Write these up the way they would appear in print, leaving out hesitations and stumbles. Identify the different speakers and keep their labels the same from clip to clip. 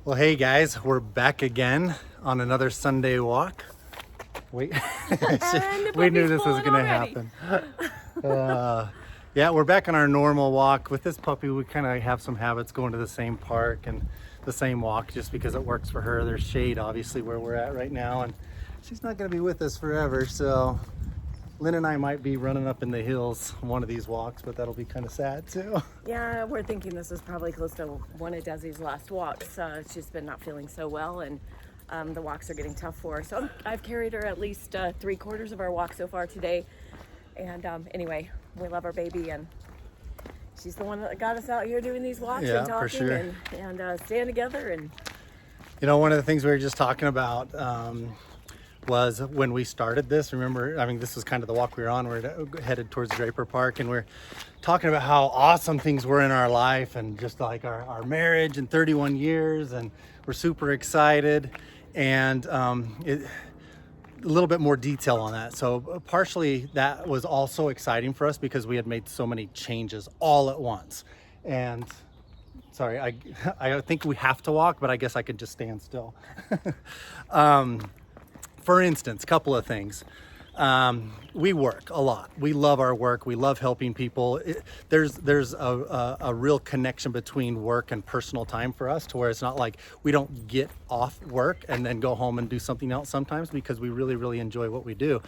Speaker 1: Well, hey guys, we're back again on another Sunday walk. Wait, we knew this was going to happen. Yeah, we're back on our normal walk. With this puppy, we kind of have some habits going to the same park and the same walk just because it works for her. There's shade, obviously, where we're at right now, and she's not going to be with us forever, so Lynn and I might be running up in the hills one of these walks, but that'll be kind of sad too.
Speaker 2: Yeah, we're thinking this is probably close to one of Desi's last walks. She's been not feeling so well, and the walks are getting tough for her. So I've carried her at least 3/4 of our walk so far today. And anyway, we love our baby, and she's the one that got us out here doing these walks and talking
Speaker 1: for sure.
Speaker 2: and staying together. And
Speaker 1: you know, one of the things we were just talking about was when we started this. Remember, I mean, this was kind of the walk we were on. We're headed towards Draper Park, and we're talking about how awesome things were in our life and just like our marriage in 31 years, and we're super excited. And a little bit more detail on that. So partially that was also exciting for us because we had made so many changes all at once. And sorry, I think we have to walk, but I guess I could just stand still. For instance, a couple of things. We work a lot. We love our work. We love helping people. There's a real connection between work and personal time for us, to where it's not like we don't get off work and then go home and do something else sometimes, because we really, really enjoy what we do.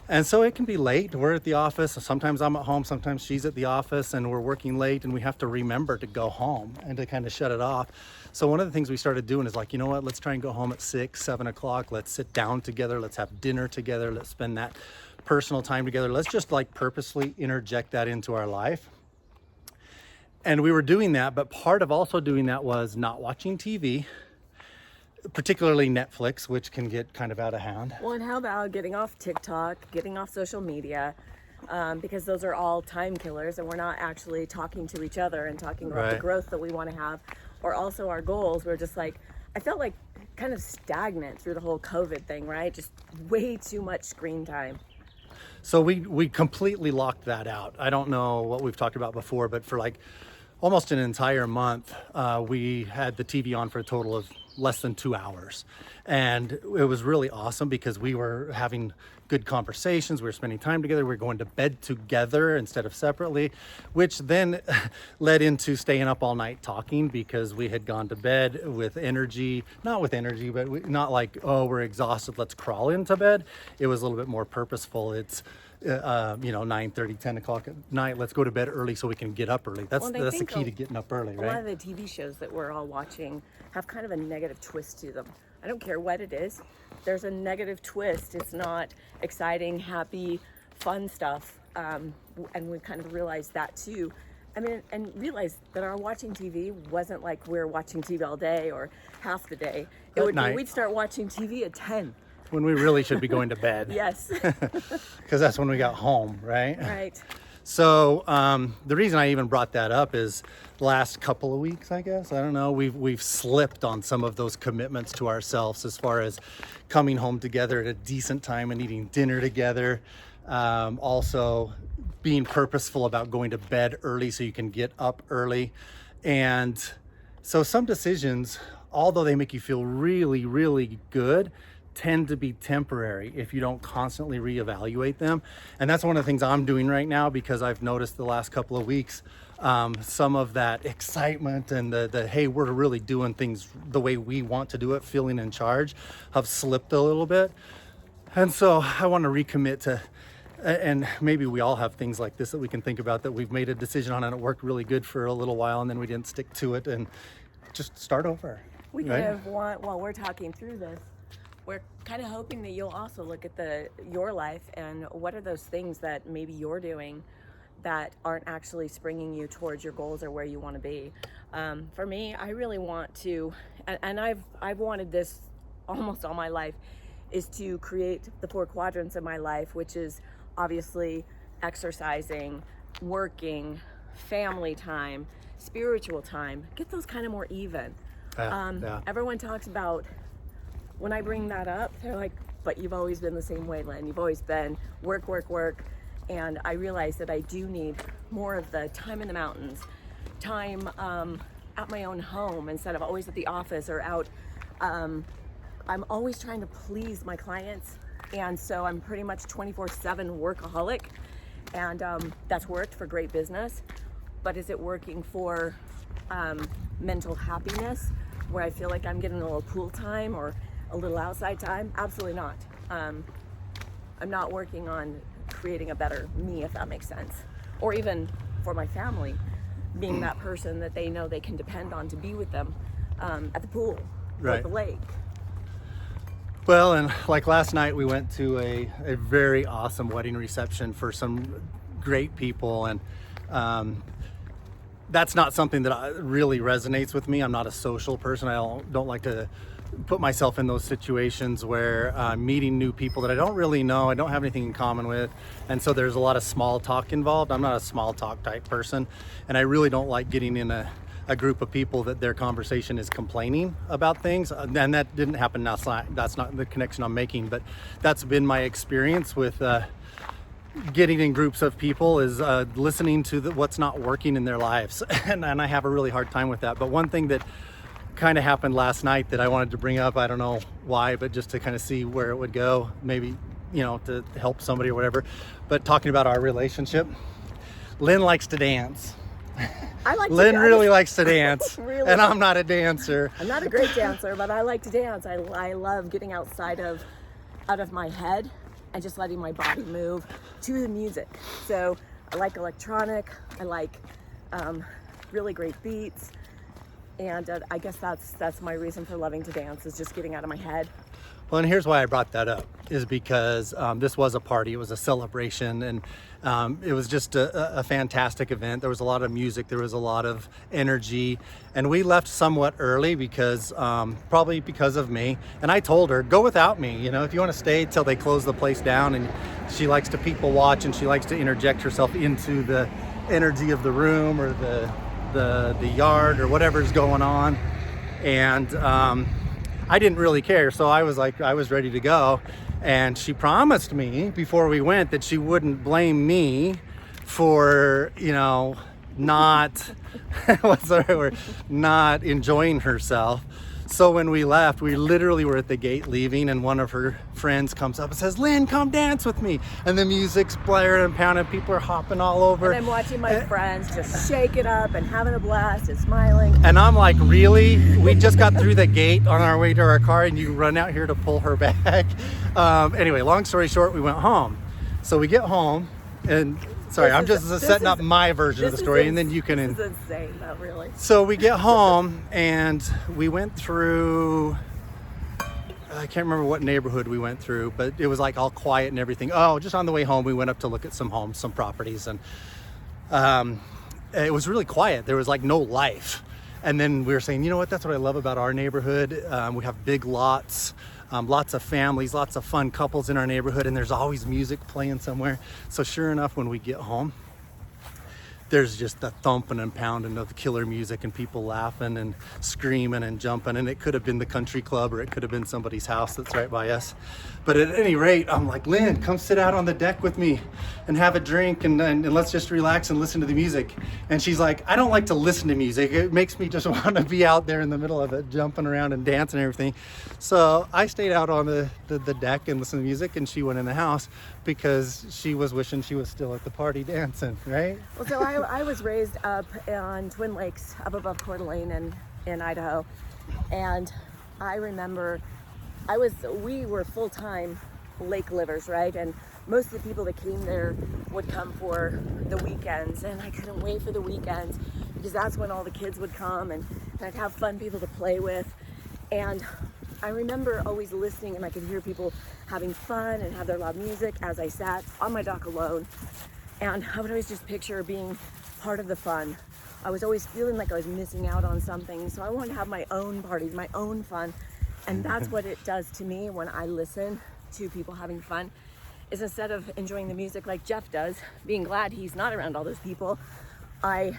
Speaker 1: And so it can be late. We're at the office. Sometimes I'm at home. Sometimes she's at the office, and we're working late, and we have to remember to go home and to kind of shut it off. So one of the things we started doing is like, you know what, let's try and go home at 6, 7 o'clock. Let's sit down together. Let's have dinner together. Let's spend that personal time together. Let's just like purposely interject that into our life. And we were doing that, but part of also doing that was not watching TV, particularly Netflix, which can get kind of out of hand.
Speaker 2: well, and how about getting off TikTok, getting off social media, because those are all time killers, and we're not actually talking to each other and talking about the growth that we want to have, or also our goals. We're just like, I felt like kind of stagnant through the whole COVID thing, right? Just way too much screen time.
Speaker 1: So we completely locked that out. I don't know what we've talked about before, but for like almost an entire month, we had the TV on for a total of less than 2 hours. And it was really awesome because we were having good conversations. We were spending time together. We were going to bed together instead of separately, which then led into staying up all night talking, because we had gone to bed with energy, not with energy, but not like, oh, we're exhausted, let's crawl into bed. It was a little bit more purposeful. It's 9:30, 10 o'clock at night. Let's go to bed early so we can get up early. That's the key to getting up early, right?
Speaker 2: A lot of the TV shows that we're all watching have kind of a negative twist to them. I don't care what it is. There's a negative twist. It's not exciting, happy, fun stuff. And we kind of realized that too. I mean, and realized that our watching TV wasn't like we're watching TV all day or half the day. It would be we'd start watching TV at 10.
Speaker 1: When we really should be going to bed.
Speaker 2: Yes.
Speaker 1: Because that's when we got home, right?
Speaker 2: Right.
Speaker 1: So the reason I even brought that up is the last couple of weeks, I guess, I don't know, we've slipped on some of those commitments to ourselves, as far as coming home together at a decent time and eating dinner together. Also being purposeful about going to bed early so you can get up early. And so some decisions, although they make you feel really, really good, tend to be temporary if you don't constantly reevaluate them. And that's one of the things I'm doing right now, because I've noticed the last couple of weeks, some of that excitement and the hey, we're really doing things the way we want to do it, feeling in charge, have slipped a little bit. And so I want to recommit to, and maybe we all have things like this that we can think about, that we've made a decision on and it worked really good for a little while and then we didn't stick to it, and just start over.
Speaker 2: We kind of want, while we're talking through this, we're kind of hoping that you'll also look at your life and what are those things that maybe you're doing that aren't actually springing you towards your goals or where you want to be. For me, I really want to, and I've wanted this almost all my life, is to create the 4 quadrants of my life, which is obviously exercising, working, family time, spiritual time. Get those kind of more even. Everyone talks about, when I bring that up, they're like, but you've always been the same way, Lynn. You've always been work, work, work. And I realize that I do need more of the time in the mountains, time at my own home instead of always at the office or out. I'm always trying to please my clients, and so I'm pretty much 24/7 workaholic, and that's worked for great business. But is it working for mental happiness, where I feel like I'm getting a little pool time or a little outside time? Absolutely not. I'm not working on creating a better me, if that makes sense, or even for my family, being that person that they know they can depend on to be with them at the pool or at the lake.
Speaker 1: Well, and like last night we went to a very awesome wedding reception for some great people, and that's not something that really resonates with me. I'm not a social person. I don't like to put myself in those situations where I'm meeting new people that I don't really know, I don't have anything in common with, and so there's a lot of small talk involved. I'm not a small talk type person, and I really don't like getting in a group of people that their conversation is complaining about things, and that didn't happen. That's not the connection I'm making, but that's been my experience with getting in groups of people, is listening to what's not working in their lives, and I have a really hard time with that. But one thing that kind of happened last night that I wanted to bring up, I don't know why, but just to kind of see where it would go, maybe, you know, to help somebody or whatever, but talking about our relationship, Lynn likes to dance. Lynn really likes to dance, really? And I'm not a dancer.
Speaker 2: I'm not a great dancer, but I like to dance. I love getting out of my head and just letting my body move to the music. So I like electronic. I like really great beats, and I guess that's my reason for loving to dance, is just getting out of my head.
Speaker 1: Well, and here's why I brought that up, is because this was a party, it was a celebration, and it was just a fantastic event. There was a lot of music, there was a lot of energy, and we left somewhat early because, probably because of me. And I told her, go without me, you know, if you want to stay till they close the place down. And she likes to people watch, and she likes to interject herself into the energy of the room or the yard or whatever's going on. And I didn't really care, so I was ready to go. And she promised me before we went that she wouldn't blame me for, you know, not what's the right word, not enjoying herself. So when we left, we literally were at the gate leaving, and one of her friends comes up and says, Lynn, come dance with me. And the music's blaring and pounding, people are hopping all over.
Speaker 2: And I'm watching my friends just shake it up and having a blast and smiling.
Speaker 1: And I'm like, really? We just got through the gate on our way to our car, and you run out here to pull her back? Anyway, long story short, we went home. So we get home, and sorry, I'm just setting up my version of the story, and then you can...
Speaker 2: This is insane, not really.
Speaker 1: So we get home, and we went through, I can't remember what neighborhood we went through, but it was like all quiet and everything. Oh, just on the way home, we went up to look at some homes, some properties, and it was really quiet. There was like no life. And then we were saying, you know what, that's what I love about our neighborhood. We have big lots. Lots of families, lots of fun couples in our neighborhood, and there's always music playing somewhere. So sure enough, when we get home, there's just the thumping and pounding of killer music and people laughing and screaming and jumping. And it could have been the country club, or it could have been somebody's house that's right by us. But at any rate, I'm like, Lynn, come sit out on the deck with me and have a drink, and let's just relax and listen to the music. And she's like, I don't like to listen to music. It makes me just want to be out there in the middle of it, jumping around and dancing and everything. So I stayed out on the deck and listened to music, and she went in the house because she was wishing she was still at the party dancing, right?
Speaker 2: Well, so I was raised up on Twin Lakes, up above Coeur d'Alene in Idaho, and I remember we were full-time lake livers, right? And most of the people that came there would come for the weekends, and I couldn't wait for the weekends because that's when all the kids would come, and I'd have fun people to play with. And I remember always listening, and I could hear people having fun and have their loud music as I sat on my dock alone. And I would always just picture being part of the fun. I was always feeling like I was missing out on something. So I wanted to have my own parties, my own fun. And that's what it does to me when I listen to people having fun, is instead of enjoying the music like Jeff does, being glad he's not around all those people, I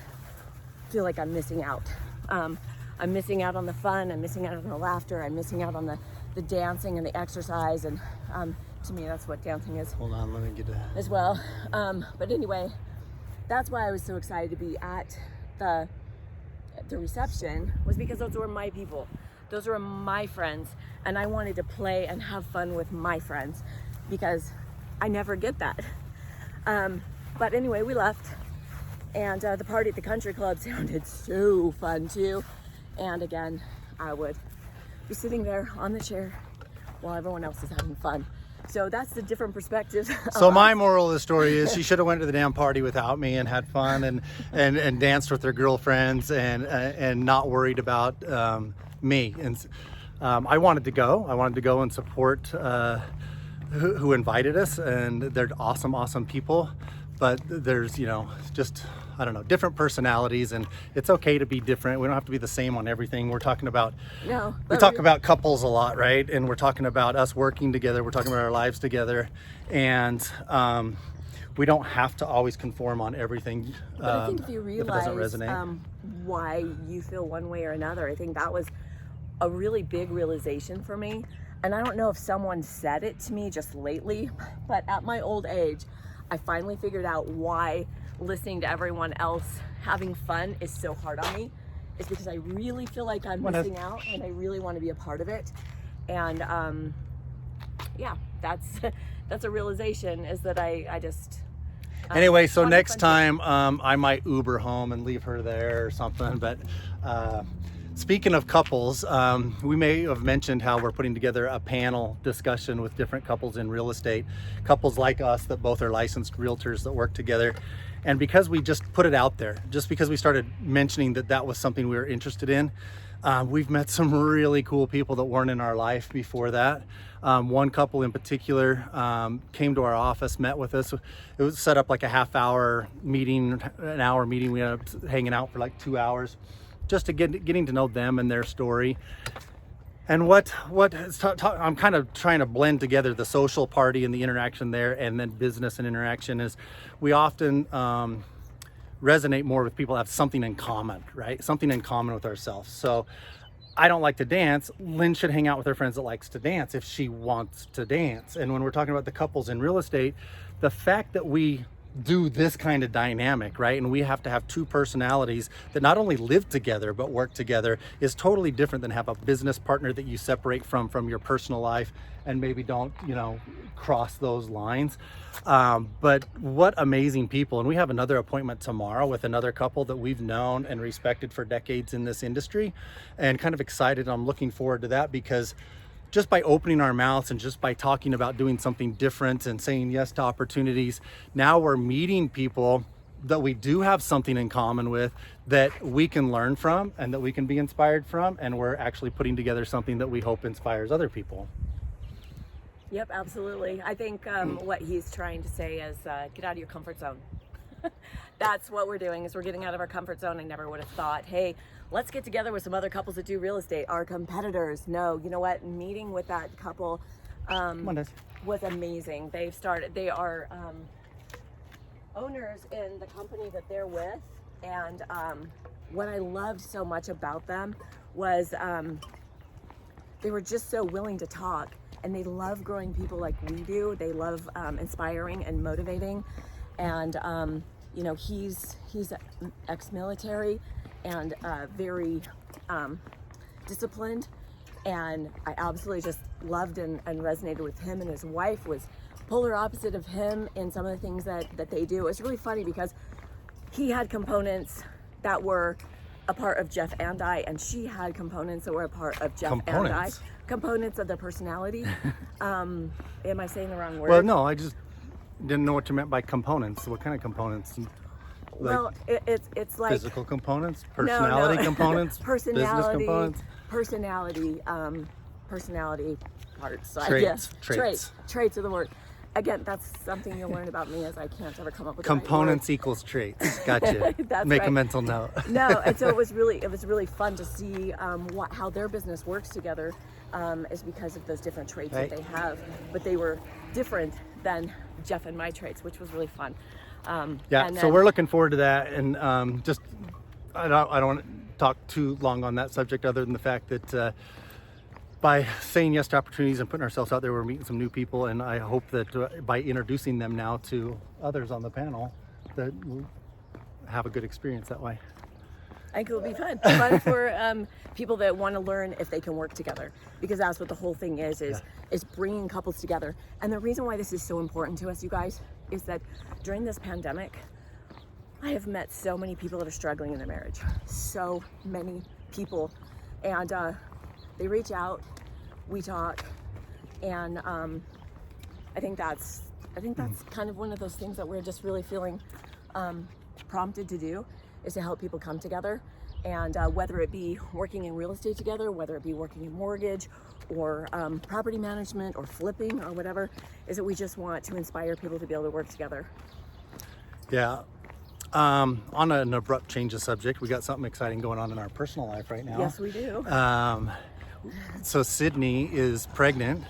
Speaker 2: feel like I'm missing out. I'm missing out on the fun, I'm missing out on the laughter, I'm missing out on the dancing and the exercise, and to me that's what dancing is.
Speaker 1: Hold on, let me get that.
Speaker 2: As well. But anyway, that's why I was so excited to be at the reception was because those were my people. Those were my friends, and I wanted to play and have fun with my friends because I never get that. But anyway, we left, and the party at the country club sounded so fun too. And again, I would be sitting there on the chair while everyone else is having fun. So that's the different perspectives.
Speaker 1: So my moral of the story is she should have went to the damn party without me and had fun and danced with her girlfriends and not worried about me. And I wanted to go. I wanted to go and support who invited us, and they're awesome people. But there's, just, I don't know, different personalities, and it's okay to be different. We don't have to be the same on everything. We're talking about, we talk about couples a lot, right? And we're talking about us working together. We're talking about our lives together. And we don't have to always conform on everything.
Speaker 2: But I think if you realize
Speaker 1: if it doesn't resonate.
Speaker 2: Why you feel one way or another, I think that was a really big realization for me. And I don't know if someone said it to me just lately, but at my old age, I finally figured out why listening to everyone else having fun is so hard on me. It's because I really feel like I'm missing out, and I really want to be a part of it. And yeah, that's a realization, is that I just
Speaker 1: anyway, so next time I might Uber home and leave her there or something. But speaking of couples, we may have mentioned how we're putting together a panel discussion with different couples in real estate, couples like us that both are licensed realtors that work together. And because we just put it out there, just because we started mentioning that was something we were interested in, we've met some really cool people that weren't in our life before that. One couple in particular came to our office, met with us. It was set up like a half-hour meeting, an hour meeting. We ended up hanging out for like 2 hours. Just to getting to know them and their story. And I'm kind of trying to blend together the social party and the interaction there, and then business and interaction, is we often resonate more with people that have something in common, right? Something in common with ourselves. So I don't like to dance. Lynn should hang out with her friends that likes to dance if she wants to dance. And when we're talking about the couples in real estate, the fact that we do this kind of dynamic, right? And we have to have two personalities that not only live together but work together is totally different than have a business partner that you separate from your personal life and maybe don't, cross those lines. But what amazing people. And we have another appointment tomorrow with another couple that we've known and respected for decades in this industry, and kind of excited. I'm looking forward to that, because just by opening our mouths and just by talking about doing something different and saying yes to opportunities, now we're meeting people that we do have something in common with, that we can learn from and that we can be inspired from, and we're actually putting together something that we hope inspires other people.
Speaker 2: Yep, absolutely. I think what he's trying to say is get out of your comfort zone. That's what we're doing, is we're getting out of our comfort zone. I never would have thought, hey, let's get together with some other couples that do real estate, our competitors. No, you know what? Meeting with that couple was amazing. They are owners in the company that they're with. And what I loved so much about them was they were just so willing to talk, and they love growing people like we do. They love inspiring and motivating. And he's ex-military and very disciplined, and I absolutely just loved and resonated with him. And his wife was polar opposite of him in some of the things that they do. It's really funny because he had components that were a part of Jeff and I, and she had components that were a part of Jeff and I. Components of the personality. Am I saying the wrong word?
Speaker 1: Well, no, I just didn't know what you meant by components. What kind of components?
Speaker 2: Well, it's like
Speaker 1: physical components, personality components, business components,
Speaker 2: personality parts. Traits are the word. Again, that's something you'll learn about me, as I can't ever come up with
Speaker 1: components
Speaker 2: the right word.
Speaker 1: Equals traits. Gotcha.
Speaker 2: That's
Speaker 1: Make
Speaker 2: right.
Speaker 1: a mental note.
Speaker 2: No, and so it was really fun to see how their business works together, is because of those different traits that they have. But they were different than Jeff and my traits, which was really fun.
Speaker 1: So we're looking forward to that, and I don't want to talk too long on that subject, other than the fact that by saying yes to opportunities and putting ourselves out there, we're meeting some new people, and I hope that by introducing them now to others on the panel, that we'll have a good experience that way.
Speaker 2: I think it will be fun. Fun for people that want to learn if they can work together, because that's what the whole thing is bringing couples together. And the reason why this is so important to us, you guys, is that during this pandemic, I have met so many people that are struggling in their marriage. So many people, and they reach out, we talk, and I think that's kind of one of those things that we're just really feeling prompted to do, is to help people come together. And whether it be working in real estate together, whether it be working in mortgage or property management or flipping or whatever, is that we just want to inspire people to be able to work together.
Speaker 1: Yeah. On an abrupt change of subject, we got something exciting going on in our personal life right now.
Speaker 2: Yes, we do.
Speaker 1: So Sydney is pregnant.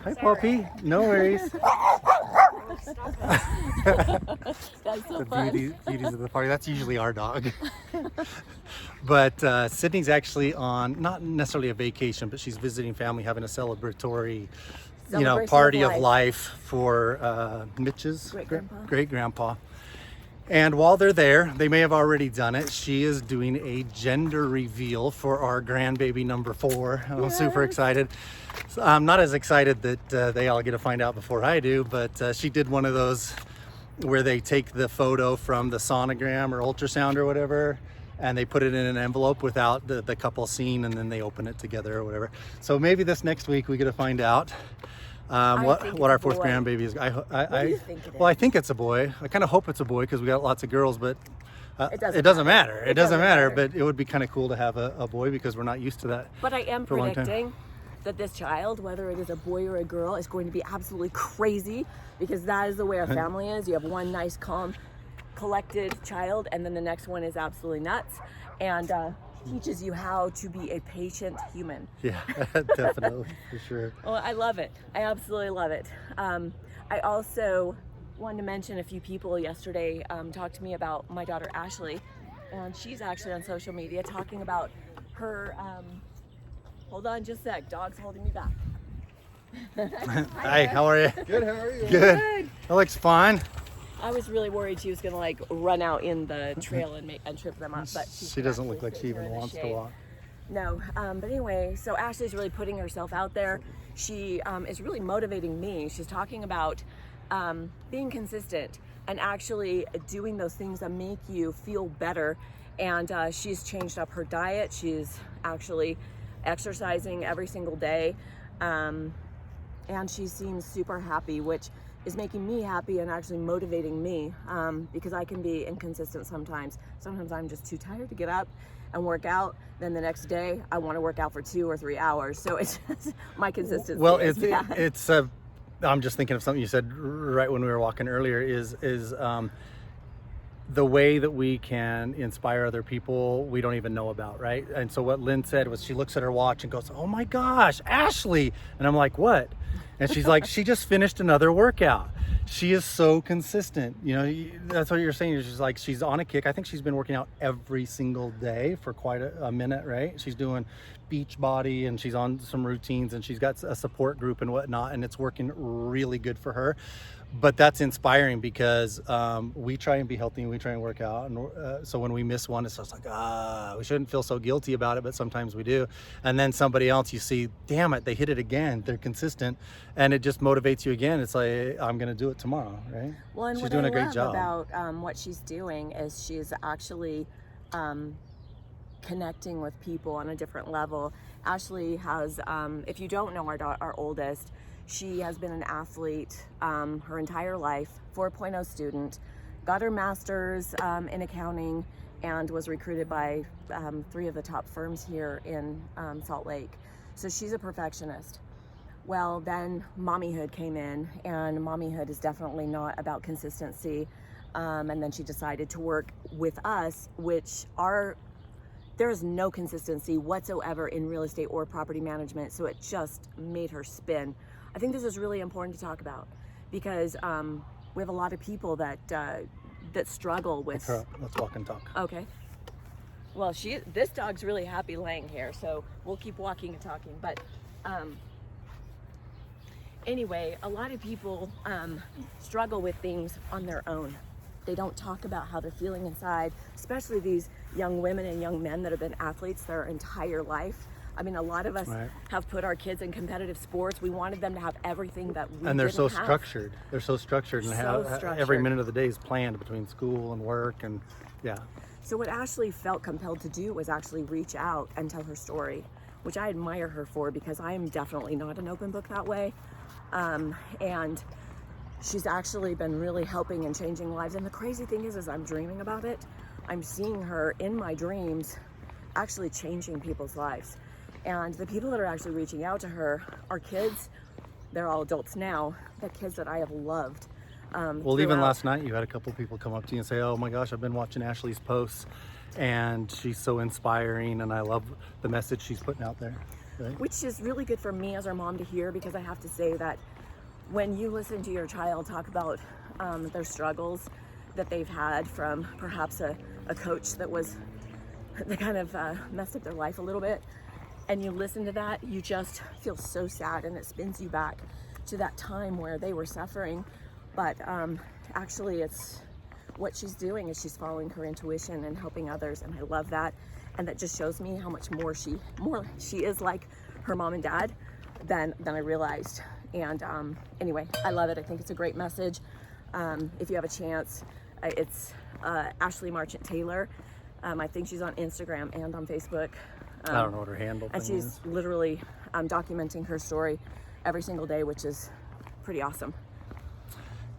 Speaker 1: Hi, puppy. No worries.
Speaker 2: That's so
Speaker 1: The
Speaker 2: fun.
Speaker 1: beauties of the party. That's usually our dog. But Sydney's actually on, not necessarily a vacation, but she's visiting family, having a celebratory,
Speaker 2: Celebration
Speaker 1: party
Speaker 2: of
Speaker 1: of life for Mitch's
Speaker 2: Great-grandpa.
Speaker 1: great-grandpa. And while they're there, they may have already done it. She is doing a gender reveal for our grandbaby number 4. I'm super excited. So I'm not as excited that they all get to find out before I do, but she did one of those where they take the photo from the sonogram or ultrasound or whatever, and they put it in an envelope without the couple seen, and then they open it together or whatever. So maybe this next week we get to find out
Speaker 2: think
Speaker 1: what our
Speaker 2: it's a
Speaker 1: 4th
Speaker 2: boy.
Speaker 1: grandbaby is.
Speaker 2: What do you think it
Speaker 1: Well, I
Speaker 2: is?
Speaker 1: think it's a boy. I kind of hope it's a boy because we got lots of girls, but
Speaker 2: It
Speaker 1: it
Speaker 2: doesn't
Speaker 1: doesn't
Speaker 2: matter.
Speaker 1: matter.
Speaker 2: It
Speaker 1: It doesn't
Speaker 2: doesn't
Speaker 1: matter,
Speaker 2: matter.
Speaker 1: but it would be kind of cool to have a boy because we're not used to that.
Speaker 2: But I am
Speaker 1: for a long time.
Speaker 2: predicting that this child, whether it is a boy or a girl, is going to be absolutely crazy, because that is the way our family is. You have one nice, calm, collected child, and then the next one is absolutely nuts, and teaches you how to be a patient human.
Speaker 1: Yeah, definitely, for sure.
Speaker 2: Well, I love it. I absolutely love it. I also wanted to mention a few people yesterday talked to me about my daughter Ashley, and she's actually on social media talking about her. Hold on just a sec. Dog's holding me back.
Speaker 1: Hi, how are you?
Speaker 3: Good, how are you?
Speaker 1: Good. That looks fun.
Speaker 2: I was really worried she was gonna like run out in the trail and trip them up, but
Speaker 1: She doesn't look like she even wants to walk.
Speaker 2: No, but anyway, so Ashley's really putting herself out there. She is really motivating me. She's talking about being consistent and actually doing those things that make you feel better. And she's changed up her diet. She's actually exercising every single day. And she seems super happy, which is making me happy and actually motivating me, because I can be inconsistent sometimes. Sometimes I'm just too tired to get up and work out. Then the next day I want to work out for 2 or 3 hours. So it's just my consistency.
Speaker 1: Well,
Speaker 2: is bad.
Speaker 1: it's I'm just thinking of something you said right when we were walking earlier. Is the way that we can inspire other people we don't even know about, right? And so what Lynn said was she looks at her watch and goes, "Oh my gosh, Ashley!" And I'm like, "What?" And she's like, "She just finished another workout." She is so consistent. That's what you're saying. She's like, she's on a kick. I think she's been working out every single day for quite a minute, right? She's doing beach body and she's on some routines and she's got a support group and whatnot, and it's working really good for her. But that's inspiring because we try and be healthy and we try and work out. And so when we miss one, it's just like, we shouldn't feel so guilty about it, but sometimes we do. And then somebody else, you see, damn it, they hit it again. They're consistent. And it just motivates you again. It's like, I'm going to do it tomorrow, right?
Speaker 2: Well, and
Speaker 1: she's
Speaker 2: what
Speaker 1: doing
Speaker 2: I
Speaker 1: a great
Speaker 2: love
Speaker 1: job.
Speaker 2: about what she's doing is she's actually connecting with people on a different level. Ashley has, if you don't know our oldest, she has been an athlete her entire life, 4.0 student, got her master's in accounting, and was recruited by 3 of the top firms here in Salt Lake. So she's a perfectionist. Well, then mommyhood came in, and mommyhood is definitely not about consistency. And then she decided to work with us, which there is no consistency whatsoever in real estate or property management. So it just made her spin. I think this is really important to talk about because we have a lot of people that struggle with.
Speaker 1: Let's walk and talk.
Speaker 2: Okay. Well, this dog's really happy laying here, so we'll keep walking and talking. But anyway, a lot of people struggle with things on their own. They don't talk about how they're feeling inside, especially these young women and young men that have been athletes their entire life. I mean, a lot of us have put our kids in competitive sports. We wanted them to have everything that we
Speaker 1: And they're
Speaker 2: didn't
Speaker 1: so
Speaker 2: have.
Speaker 1: structured. They're so structured, and every minute of the day is planned between school and work, and yeah.
Speaker 2: So what Ashley felt compelled to do was actually reach out and tell her story, which I admire her for, because I am definitely not an open book that way. And she's actually been really helping and changing lives. And the crazy thing is I'm dreaming about it. I'm seeing her in my dreams actually changing people's lives. And the people that are actually reaching out to her are kids. They're all adults now, but kids that I have loved.
Speaker 1: Well, even last night you had a couple people come up to you and say, oh my gosh, I've been watching Ashley's posts and she's so inspiring and I love the message she's putting out there. Right?
Speaker 2: Which is really good for me as her mom to hear, because I have to say that when you listen to your child talk about their struggles that they've had from perhaps a coach that kind of messed up their life a little bit, and you listen to that, you just feel so sad, and it spins you back to that time where they were suffering. But actually it's what she's doing is she's following her intuition and helping others, and I love that. And that just shows me how much more she is like her mom and dad than I realized. And anyway, I love it. I think it's a great message. If you have a chance, it's Ashley Marchant Taylor. I think she's on Instagram and on Facebook.
Speaker 1: I don't know what her handle
Speaker 2: and
Speaker 1: thing
Speaker 2: she's
Speaker 1: is.
Speaker 2: literally documenting her story every single day, which is pretty awesome.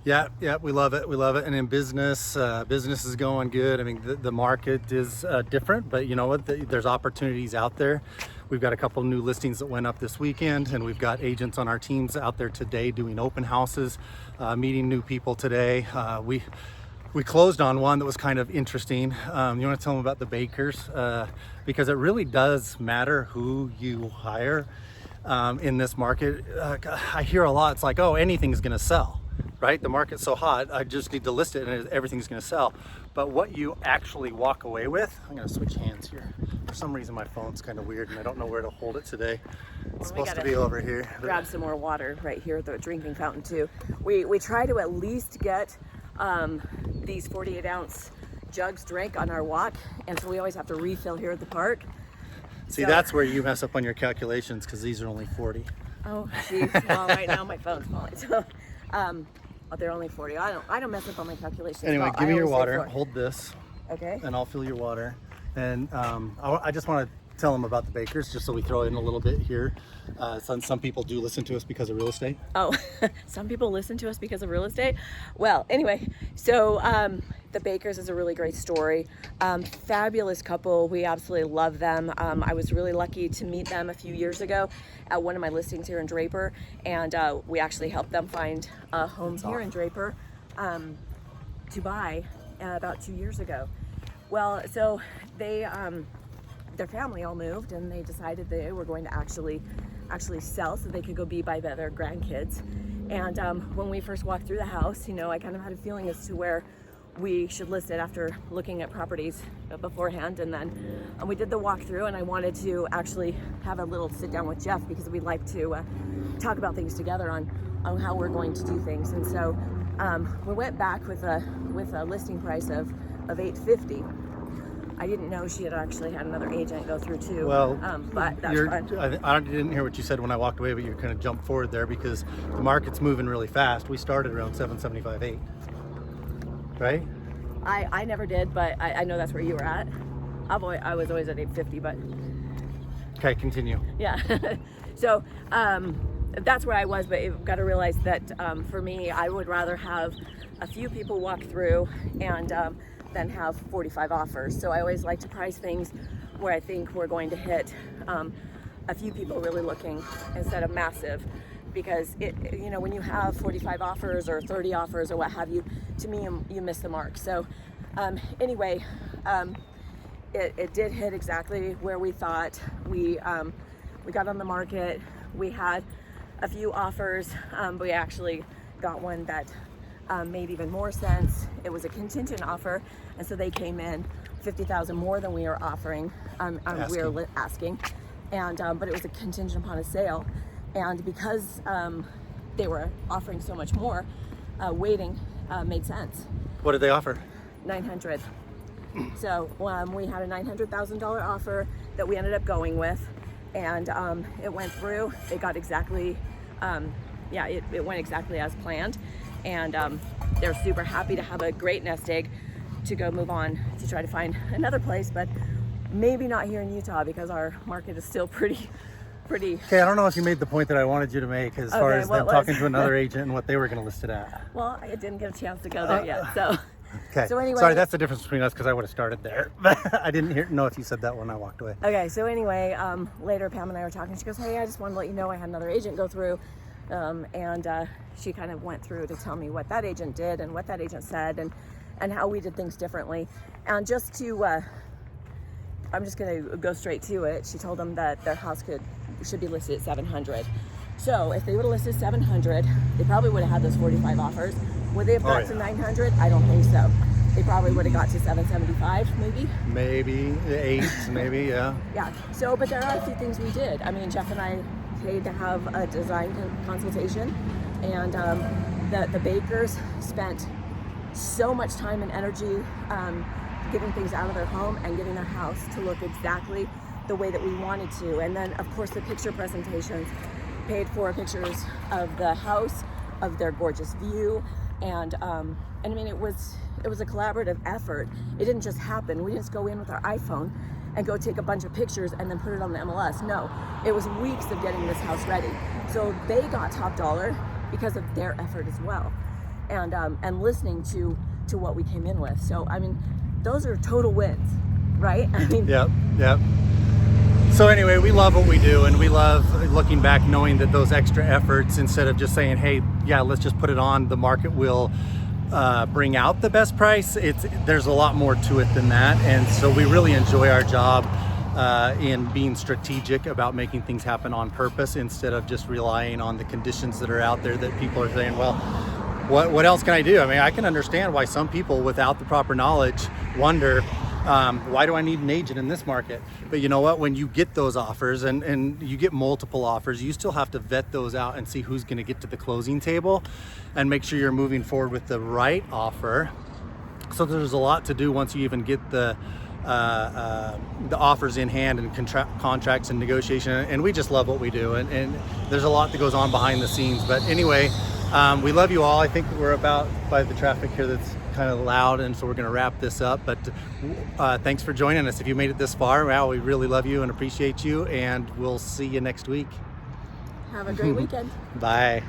Speaker 1: Yeah, we love it. We love it. And in business, business is going good. I mean, the market is different, but you know what? There's opportunities out there. We've got a couple new listings that went up this weekend, and we've got agents on our teams out there today doing open houses, meeting new people today. We closed on one that was kind of interesting. You want to tell them about the bakers? Because it really does matter who you hire in this market. I hear a lot, it's like, oh, anything's going to sell. Right? The market's so hot, I just need to list it and everything's going to sell. But what you actually walk away with, I'm going to switch hands here. For some reason, my phone's kind of weird and I don't know where to hold it today. It's supposed to be over here.
Speaker 2: Grab some more water right here at the drinking fountain too. We try to at least get these 48-ounce jugs drank on our walk, and so we always have to refill here at the park.
Speaker 1: See, that's where you mess up on your calculations, because these are only 40.
Speaker 2: Oh, geez. Well, right now my phone's falling. So, but they're only 40. I don't mess up on my calculations.
Speaker 1: Anyway,
Speaker 2: well,
Speaker 1: give me your water. Hold this.
Speaker 2: Okay.
Speaker 1: And I'll fill your water. And I just want to tell them about the bakers, just so we throw in a little bit here. Some people do listen to us because of real estate.
Speaker 2: Oh, some people listen to us because of real estate. Well, anyway, so the Bakers is a really great story. Fabulous couple. We absolutely love them. I was really lucky to meet them a few years ago at one of my listings here in Draper, and we actually helped them find homes here in Draper to buy about 2 years ago. Well, so they their family all moved, and they decided they were going to actually sell so they could go be by their grandkids. And when we first walked through the house, you know, I kind of had a feeling as to where we should list it after looking at properties beforehand. And then we did the walkthrough, and I wanted to actually have a little sit down with Jeff, because we'd like to talk about things together on how we're going to do things. And so we went back with a listing price of $850. I didn't know she had actually had another agent go through too.
Speaker 1: Well,
Speaker 2: but that's fine.
Speaker 1: I didn't hear what you said when I walked away, but you kind of jumped forward there, because the market's moving really fast. We started around 775.8, right?
Speaker 2: I never did, but I know that's where you were at. I was always at 850, but
Speaker 1: okay, continue.
Speaker 2: yeah. So that's where I was, but you've got to realize that for me, I would rather have a few people walk through and than have 45 offers. So I always like to price things where I think we're going to hit a few people really looking instead of massive, because you know, when you have 45 offers or 30 offers or what have you, to me you miss the mark. So anyway, it did hit exactly where we thought. We got on the market, we had a few offers, but we actually got one that made even more sense. It was a contingent offer, and so they came in $50,000 more than we were offering. We were asking, and but it was a contingent upon a sale, and because they were offering so much more, waiting made sense.
Speaker 1: What did they offer?
Speaker 2: 900. So we had a $900,000 offer that we ended up going with, and it went through. It got exactly, it went exactly as planned, and they're super happy to have a great nest egg to go move on to try to find another place, but maybe not here in Utah because our market is still pretty.
Speaker 1: Okay, I don't know if you made the point that I wanted you to make as far as them
Speaker 2: what
Speaker 1: talking to another agent and what they were going to list it at.
Speaker 2: Well, I didn't get a chance to go there yet, so.
Speaker 1: Okay.
Speaker 2: So anyway,
Speaker 1: sorry, that's the difference between us because I would have started there, but I didn't know if you said that when I walked away.
Speaker 2: Okay, so anyway, later Pam and I were talking. She goes, "Hey, I just wanted to let you know I had another agent go through," and she kind of went through to tell me what that agent did and what that agent said and how we did things differently. And just to, I'm just going to go straight to it. She told them that their house should be listed at 700. So if they would have listed 700, they probably would have had those 45 offers. Would they have got to 900? I don't think so. They probably would have got to 775, maybe.
Speaker 1: Maybe 8, maybe, yeah.
Speaker 2: Yeah. So, but there are a few things we did. I mean, Jeff and I paid to have a design consultation, and the bakers spent so much time and energy getting things out of their home and getting their house to look exactly the way that we wanted to. And then, of course, the picture presentations paid for pictures of the house, of their gorgeous view, and I mean, it was a collaborative effort. It didn't just happen. We didn't just go in with our iPhone and go take a bunch of pictures and then put it on the MLS. No, it was weeks of getting this house ready. So they got top dollar because of their effort as well, and listening to what we came in with. So I mean, those are total wins, right? I mean,
Speaker 1: Yep. So anyway, we love what we do, and we love looking back knowing that those extra efforts, instead of just saying, hey, yeah, let's just put it on, the market will bring out the best price. There's a lot more to it than that, and so we really enjoy our job in being strategic about making things happen on purpose instead of just relying on the conditions that are out there that people are saying, well, what else can I do? I mean, I can understand why some people without the proper knowledge wonder, why do I need an agent in this market? But you know what, when you get those offers and you get multiple offers, you still have to vet those out and see who's going to get to the closing table and make sure you're moving forward with the right offer. So there's a lot to do once you even get the offers in hand and contracts and negotiation, and we just love what we do, and there's a lot that goes on behind the scenes. But anyway, we love you all. I think we're about by the traffic here that's kind of loud, and so we're going to wrap this up, but thanks for joining us. If you made it this far, wow, we really love you and appreciate you, and we'll see you next week.
Speaker 2: Have a great weekend.
Speaker 1: Bye.